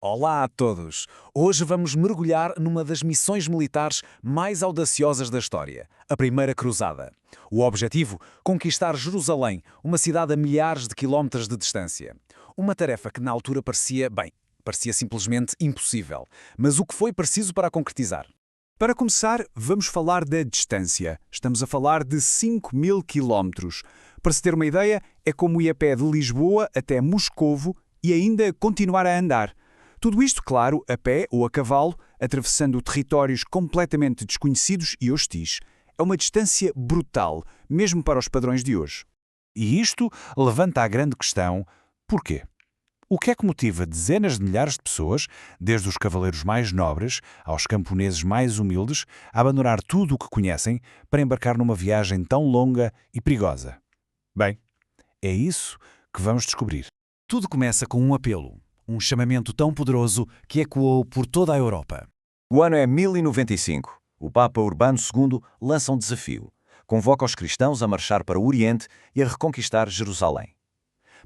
Olá a todos! Hoje vamos mergulhar numa das missões militares mais audaciosas da história, a Primeira Cruzada. O objetivo? Conquistar Jerusalém, uma cidade a milhares de quilómetros de distância. Uma tarefa que na altura parecia simplesmente impossível. Mas o que foi preciso para a concretizar? Para começar, vamos falar da distância. Estamos a falar de 5.000 quilómetros. Para se ter uma ideia, é como ir a pé de Lisboa até Moscovo e ainda continuar a andar. Tudo isto, claro, a pé ou a cavalo, atravessando territórios completamente desconhecidos e hostis. É uma distância brutal, mesmo para os padrões de hoje. E isto levanta a grande questão: porquê? O que é que motiva dezenas de milhares de pessoas, desde os cavaleiros mais nobres aos camponeses mais humildes, a abandonar tudo o que conhecem para embarcar numa viagem tão longa e perigosa? Bem, é isso que vamos descobrir. Tudo começa com um apelo, um chamamento tão poderoso que ecoou por toda a Europa. O ano é 1095. O Papa Urbano II lança um desafio. Convoca os cristãos a marchar para o Oriente e a reconquistar Jerusalém.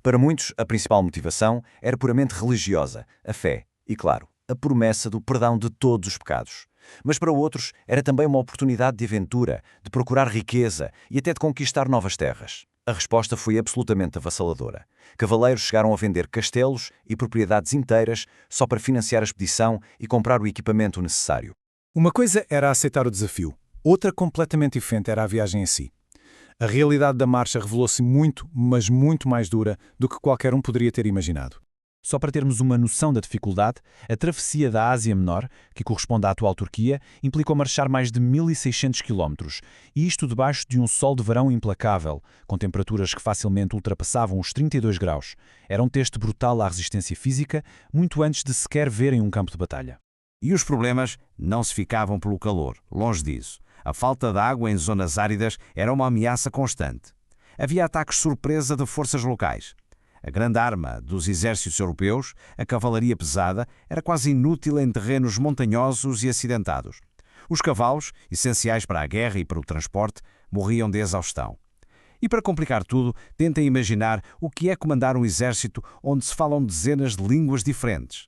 Para muitos, a principal motivação era puramente religiosa, a fé e, claro, a promessa do perdão de todos os pecados. Mas para outros, era também uma oportunidade de aventura, de procurar riqueza e até de conquistar novas terras. A resposta foi absolutamente avassaladora. Cavaleiros chegaram a vender castelos e propriedades inteiras só para financiar a expedição e comprar o equipamento necessário. Uma coisa era aceitar o desafio, outra completamente diferente era a viagem em si. A realidade da marcha revelou-se muito, mas muito mais dura do que qualquer um poderia ter imaginado. Só para termos uma noção da dificuldade, a travessia da Ásia Menor, que corresponde à atual Turquia, implicou marchar mais de 1.600 quilómetros, e isto debaixo de um sol de verão implacável, com temperaturas que facilmente ultrapassavam os 32 graus. Era um teste brutal à resistência física, muito antes de sequer verem um campo de batalha. E os problemas não se ficavam pelo calor, longe disso. A falta de água em zonas áridas era uma ameaça constante. Havia ataques surpresa de forças locais. A grande arma dos exércitos europeus, a cavalaria pesada, era quase inútil em terrenos montanhosos e acidentados. Os cavalos, essenciais para a guerra e para o transporte, morriam de exaustão. E para complicar tudo, tentem imaginar o que é comandar um exército onde se falam dezenas de línguas diferentes.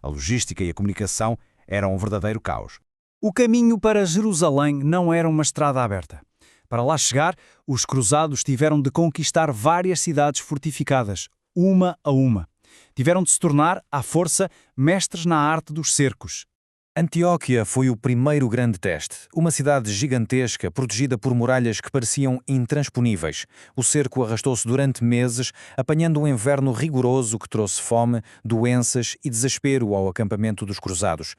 A logística e a comunicação eram um verdadeiro caos. O caminho para Jerusalém não era uma estrada aberta. Para lá chegar, os cruzados tiveram de conquistar várias cidades fortificadas, uma a uma. Tiveram de se tornar, à força, mestres na arte dos cercos. Antioquia foi o primeiro grande teste. Uma cidade gigantesca, protegida por muralhas que pareciam intransponíveis. O cerco arrastou-se durante meses, apanhando um inverno rigoroso que trouxe fome, doenças e desespero ao acampamento dos cruzados.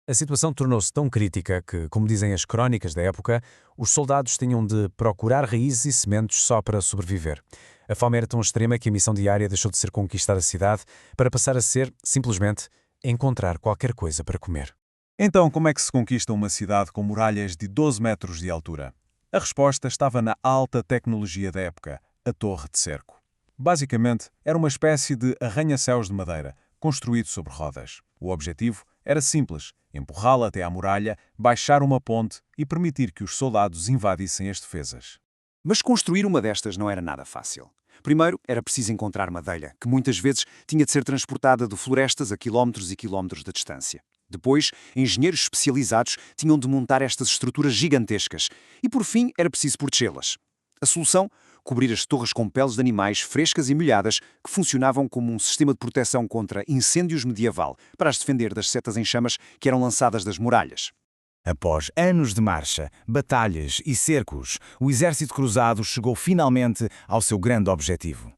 A situação tornou-se tão crítica que, como dizem as crónicas da época, os soldados tinham de procurar raízes e sementes só para sobreviver. A fome era tão extrema que a missão diária deixou de ser conquistar a cidade para passar a ser, simplesmente, encontrar qualquer coisa para comer. Então, como é que se conquista uma cidade com muralhas de 12 metros de altura? A resposta estava na alta tecnologia da época, a torre de cerco. Basicamente, era uma espécie de arranha-céus de madeira, construído sobre rodas. O objetivo era simples: empurrá-la até à muralha, baixar uma ponte e permitir que os soldados invadissem as defesas. Mas construir uma destas não era nada fácil. Primeiro, era preciso encontrar madeira, que muitas vezes tinha de ser transportada de florestas a quilómetros e quilómetros de distância. Depois, engenheiros especializados tinham de montar estas estruturas gigantescas. E, por fim, era preciso protegê-las. A solução? Cobrir as torres com peles de animais frescas e molhadas que funcionavam como um sistema de proteção contra incêndios medieval para as defender das setas em chamas que eram lançadas das muralhas. Após anos de marcha, batalhas e cercos, o exército cruzado chegou finalmente ao seu grande objetivo.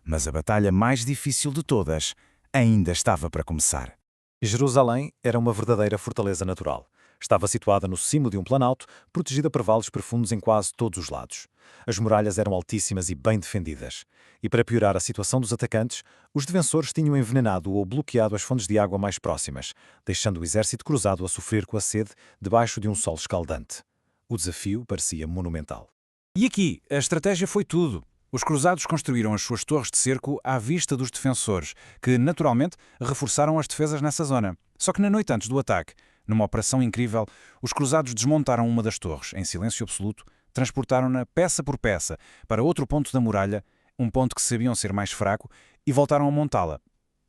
Mas a batalha mais difícil de todas ainda estava para começar. Jerusalém era uma verdadeira fortaleza natural. Estava situada no cimo de um planalto, protegida por vales profundos em quase todos os lados. As muralhas eram altíssimas e bem defendidas. E para piorar a situação dos atacantes, os defensores tinham envenenado ou bloqueado as fontes de água mais próximas, deixando o exército cruzado a sofrer com a sede debaixo de um sol escaldante. O desafio parecia monumental. E aqui, a estratégia foi tudo. Os cruzados construíram as suas torres de cerco à vista dos defensores, que, naturalmente, reforçaram as defesas nessa zona. Só que na noite antes do ataque, numa operação incrível, os cruzados desmontaram uma das torres, em silêncio absoluto, transportaram-na peça por peça para outro ponto da muralha, um ponto que sabiam ser mais fraco, e voltaram a montá-la.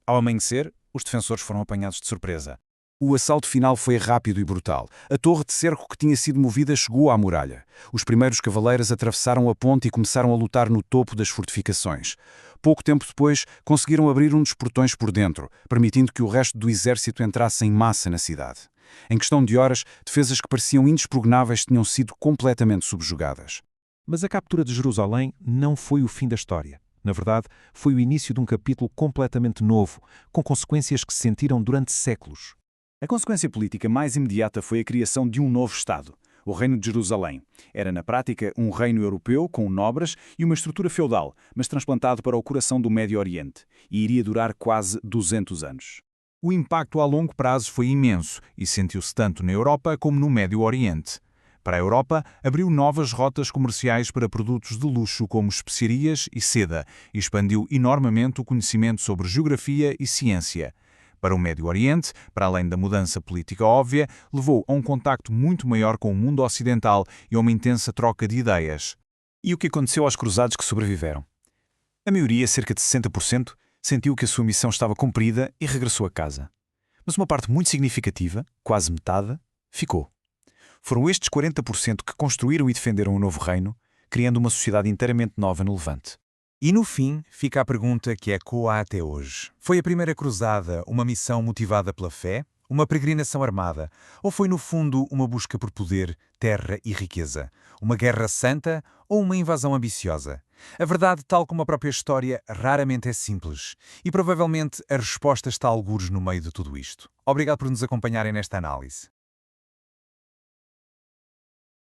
Ao amanhecer, os defensores foram apanhados de surpresa. O assalto final foi rápido e brutal. A torre de cerco que tinha sido movida chegou à muralha. Os primeiros cavaleiros atravessaram a ponte e começaram a lutar no topo das fortificações. Pouco tempo depois, conseguiram abrir um dos portões por dentro, permitindo que o resto do exército entrasse em massa na cidade. Em questão de horas, defesas que pareciam inexpugnáveis tinham sido completamente subjugadas. Mas a captura de Jerusalém não foi o fim da história. Na verdade, foi o início de um capítulo completamente novo, com consequências que se sentiram durante séculos. A consequência política mais imediata foi a criação de um novo Estado, o Reino de Jerusalém. Era, na prática, um reino europeu com nobres e uma estrutura feudal, mas transplantado para o coração do Médio Oriente, e iria durar quase 200 anos. O impacto a longo prazo foi imenso e sentiu-se tanto na Europa como no Médio Oriente. Para a Europa, abriu novas rotas comerciais para produtos de luxo como especiarias e seda e expandiu enormemente o conhecimento sobre geografia e ciência. Para o Médio Oriente, para além da mudança política óbvia, levou a um contacto muito maior com o mundo ocidental e a uma intensa troca de ideias. E o que aconteceu aos cruzados que sobreviveram? A maioria, cerca de 60%, sentiu que a sua missão estava cumprida e regressou a casa. Mas uma parte muito significativa, quase metade, ficou. Foram estes 40% que construíram e defenderam o novo reino, criando uma sociedade inteiramente nova no Levante. E no fim, fica a pergunta que ecoa até hoje. Foi a primeira cruzada uma missão motivada pela fé, uma peregrinação armada, ou foi no fundo uma busca por poder, terra e riqueza? Uma guerra santa ou uma invasão ambiciosa? A verdade, tal como a própria história, raramente é simples. E provavelmente a resposta está algures no meio de tudo isto. Obrigado por nos acompanharem nesta análise.